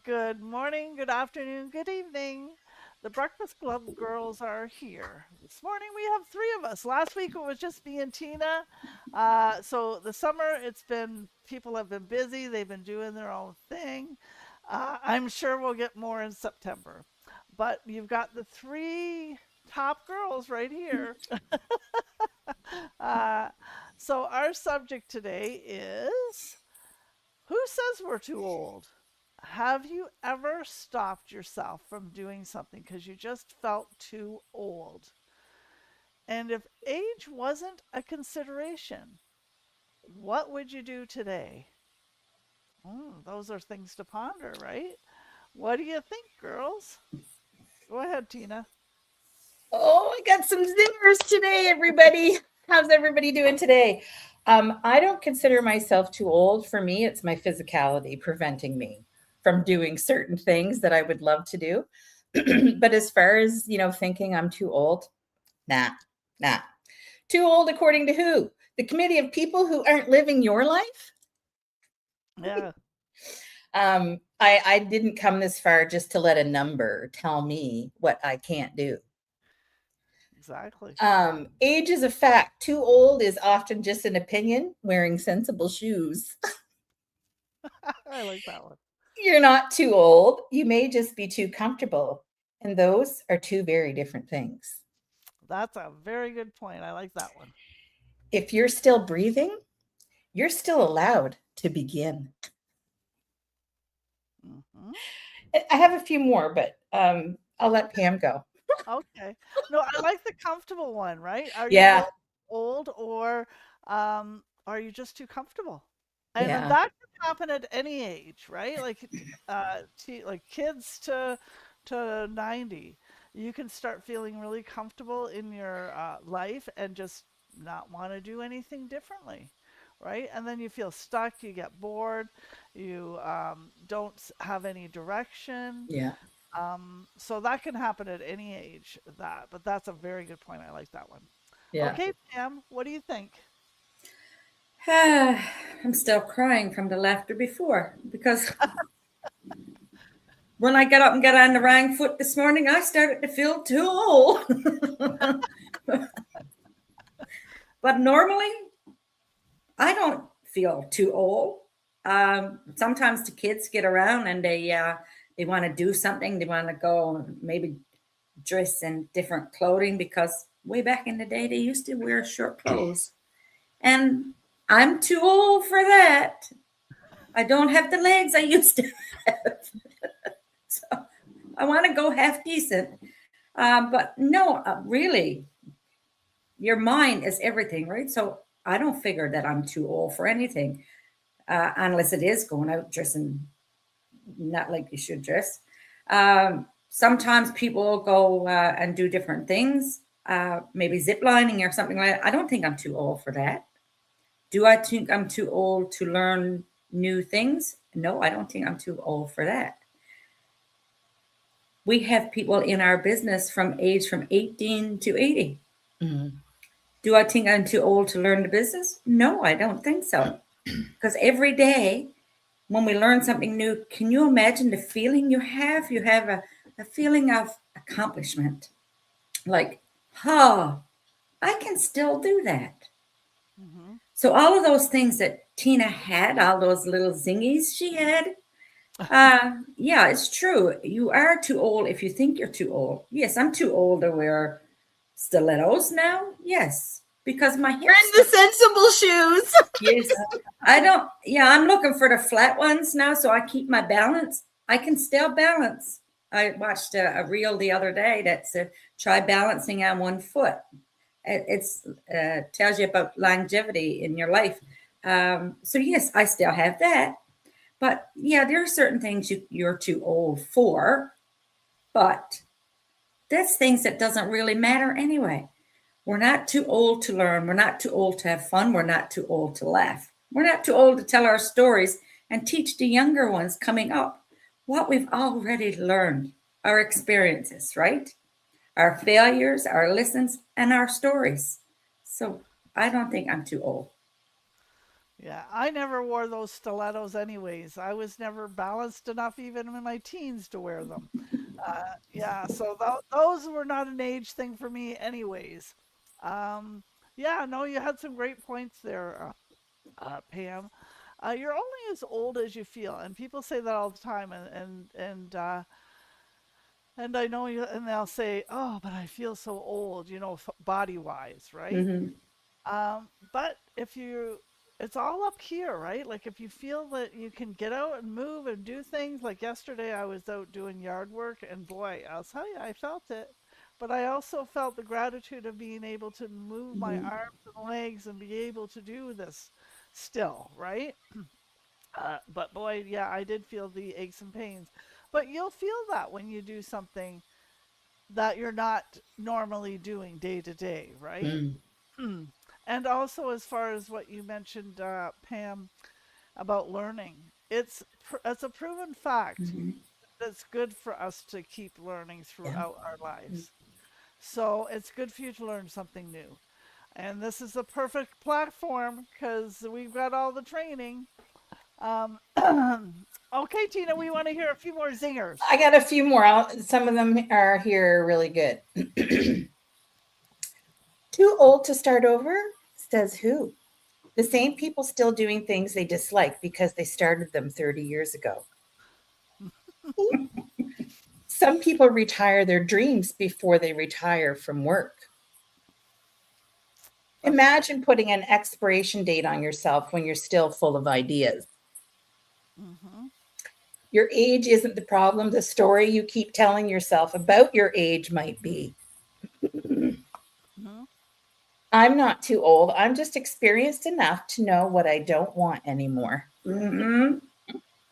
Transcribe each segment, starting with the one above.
Good morning, good afternoon, good evening. The Breakfast Club girls are here. This morning we have three of us. Last week it was just me and Tina. So the summer, people have been busy, they've been doing their own thing. I'm sure we'll get more in September. But you've got the three top girls right here. Uh, so our subject today is, who says we're too old? Have you ever stopped yourself from doing something because you just felt too old? And if age wasn't a consideration, what would you do today? Those are things to ponder, right? What do you think, girls? Go ahead, Tina. Oh, I got some zingers today, everybody. How's everybody doing today? I don't consider myself too old. For me, it's my physicality preventing me from doing certain things that I would love to do. But as far as, thinking I'm too old, nah, nah. Too old according to who? The committee of people who aren't living your life? Yeah, I didn't come this far just to let a number tell me what I can't do. exactly. Age is a fact. Too old is often just an opinion. Wearing sensible shoes. I like that one. You're not too old. You may just be too comfortable. And those are two very different things. That's a very good point. I like that one. If you're still breathing, you're still allowed to begin. Hmm. I have a few more, but I'll let Pam go. Okay. No, I like the comfortable one, right? Are you Yeah, old or are you just too comfortable? And then yeah, that can happen at any age, right? Like kids to 90. You can start feeling really comfortable in your life and just not want to do anything differently, right? And then you feel stuck, you get bored, you don't have any direction. yeah, So that can happen at any age, but that's a very good point. I like that one. yeah. Okay, Pam, what do you think? I'm still crying from the laughter before because when I got up and got on the wrong foot this morning, I started to feel too old. But normally, I don't feel too old. Sometimes the kids get around and they want to do something. They want to go and maybe dress in different clothing because way back in the day they used to wear short clothes, and I'm too old for that. I don't have the legs I used to have. So I want to go half decent. But no, really, your mind is everything, right? So I don't figure that I'm too old for anything, unless it is going out dressing not like you should dress. Sometimes people go and do different things, maybe zip lining or something like that. I don't think I'm too old for that. Do I think I'm too old to learn new things? No, I don't think I'm too old for that. We have people in our business from 18 to 80. Mhm. Do I think I'm too old to learn the business? No, I don't think so. Because every day when we learn something new, can you imagine the feeling you have? You have a feeling of accomplishment. Like, oh, I can still do that. Hmm. So all of those things that Tina had, all those little zingies she had, yeah, it's true. You are too old if you think you're too old. Yes, I'm too old to wear stilettos now. Yes, because my Wearing hips. the sensible shoes. Yes, I don't. Yeah, I'm looking for the flat ones now, so I keep my balance. I can still balance. I watched a reel the other day that said try balancing on one foot. It's tells you about longevity in your life. So yes, I still have that. But yeah, there are certain things you're too old for, but that's things that doesn't really matter anyway. We're not too old to learn. We're not too old to have fun. We're not too old to laugh. We're not too old to tell our stories and teach the younger ones coming up what we've already learned, our experiences, right? Our failures, our lessons, and our stories. So I don't think I'm too old. Yeah, I never wore those stilettos anyways. I was never balanced enough even in my teens to wear them. Yeah, so those were not an age thing for me anyways. Um, yeah, no, you had some great points there, Pam. You're only as old as you feel, and people say that all the time, and I know you, and they'll say, "Oh, but I feel so old," body wise, right? Mhm. But if you, it's all up here, right? Like if you feel that you can get out and move and do things, like yesterday I was out doing yard work, and boy, I'll tell you, I felt it. But I also felt the gratitude of being able to move my Mhm. arms and legs and be able to do this still, right? But boy, yeah, I did feel the aches and pains. But you'll feel that when you do something that you're not normally doing day to day, right? Mm. And also, as far as what you mentioned, Pam, about learning, it's a proven fact Mhm. that it's good for us to keep learning Yeah. throughout our lives. So it's good for you to learn something new. And this is the perfect platform because we've got all the training. Um, okay, Tina, we want to hear a few more zingers. I got a few more. Some of them are here really good. Too old to start over? Says who? The same people still doing things they dislike because they started them 30 years ago. Some people retire their dreams before they retire from work. That's true. Imagine putting an expiration date on yourself when you're still full of ideas. Hmm. Your age isn't the problem. The story you keep telling yourself about your age might be. Hmm. I'm not too old. I'm just experienced enough to know what I don't want anymore. Mhm.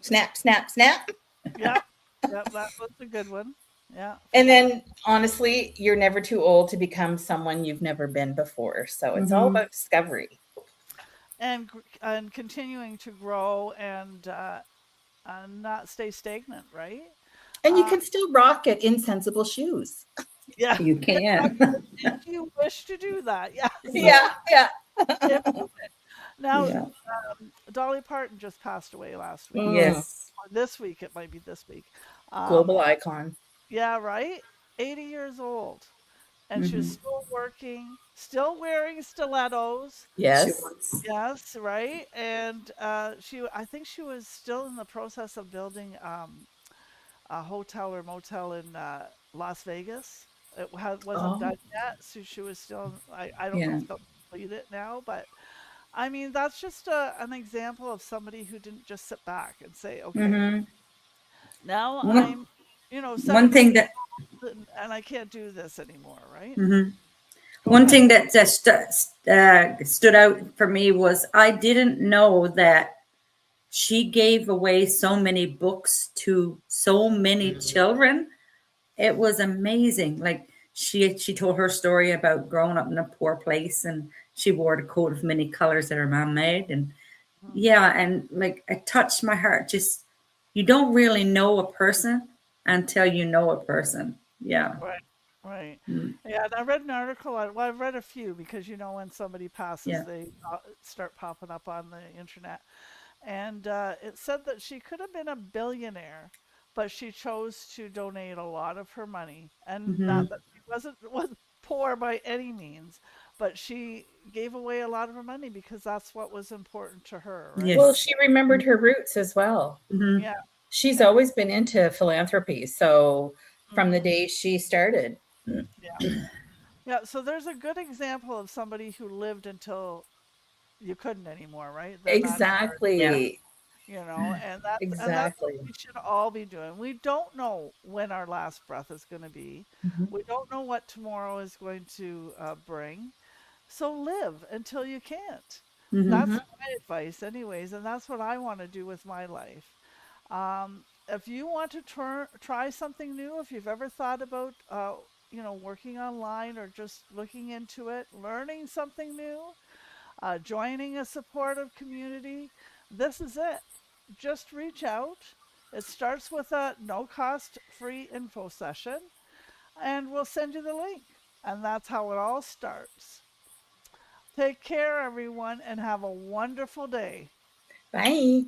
Snap, snap, snap. Yep. Yep. That was a good one. Yeah, for And sure. then honestly, you're never too old to become someone you've never been before. So it's all Mhm. about discovery. And continuing to grow and not stay stagnant, right? And you Uh, can still rock at insensible shoes. yeah, You can. if you wish to do that, yes. Yeah, yeah. If now, Yeah. Dolly Parton just passed away last week, Mm, Yes. or this week. It might be this week. global Um, icon. yeah, right. 80 years old, and she was Mhm. still working, still wearing stilettos. She Yes. was. Yes, right. And I think she was still in the process of building a hotel or motel in Las Vegas. Wasn't Oh, done yet, so she was still. I don't know Yeah. if they'll complete it now, but I mean that's just an example of somebody who didn't just sit back and say, "Okay, Mhm. now One I'm, one 70 thing years that old and I can't do this anymore." Right? mhm. Go One ahead. thing that just stood out for me was I didn't know that she gave away so many books to so many children. It was amazing. Like she told her story about growing up in a poor place, and she wore the coat of many colors that her mom made, and Mhm. yeah, and like it touched my heart. Just you don't really know a person until you know a person. Yeah. Right, right. Mm. Yeah, and I read an article. Well, I've read a few because when somebody passes, Yeah. they start popping up on the internet. And it said that she could have been a billionaire, but she chose to donate a lot of her money, and not Hmm. that she was poor by any means, but she gave away a lot of her money because that's what was important to her, right? well, Yes. she remembered her roots as well. Hmm. Yeah, She's yeah, always been into philanthropy. So from the hmm, day she started. yeah, yeah. So there's a good example of somebody who lived until you couldn't anymore, right? They're not here, Yeah. Exactly. and that's what Exactly. we should all be doing. We don't know when our last breath is going to be. Hmm. We don't know what tomorrow is going to bring. So live until you can't. Hmm. That's Hmm. my advice, anyways, and that's what I want to do with my life. If you want to try something new, if you've ever thought about, working online or just looking into it, learning something new, joining a supportive community, this is it. Just reach out. It starts with a no cost free info session, and we'll send you the link. And that's how it all starts. Take care, everyone, and have a wonderful day. Bye.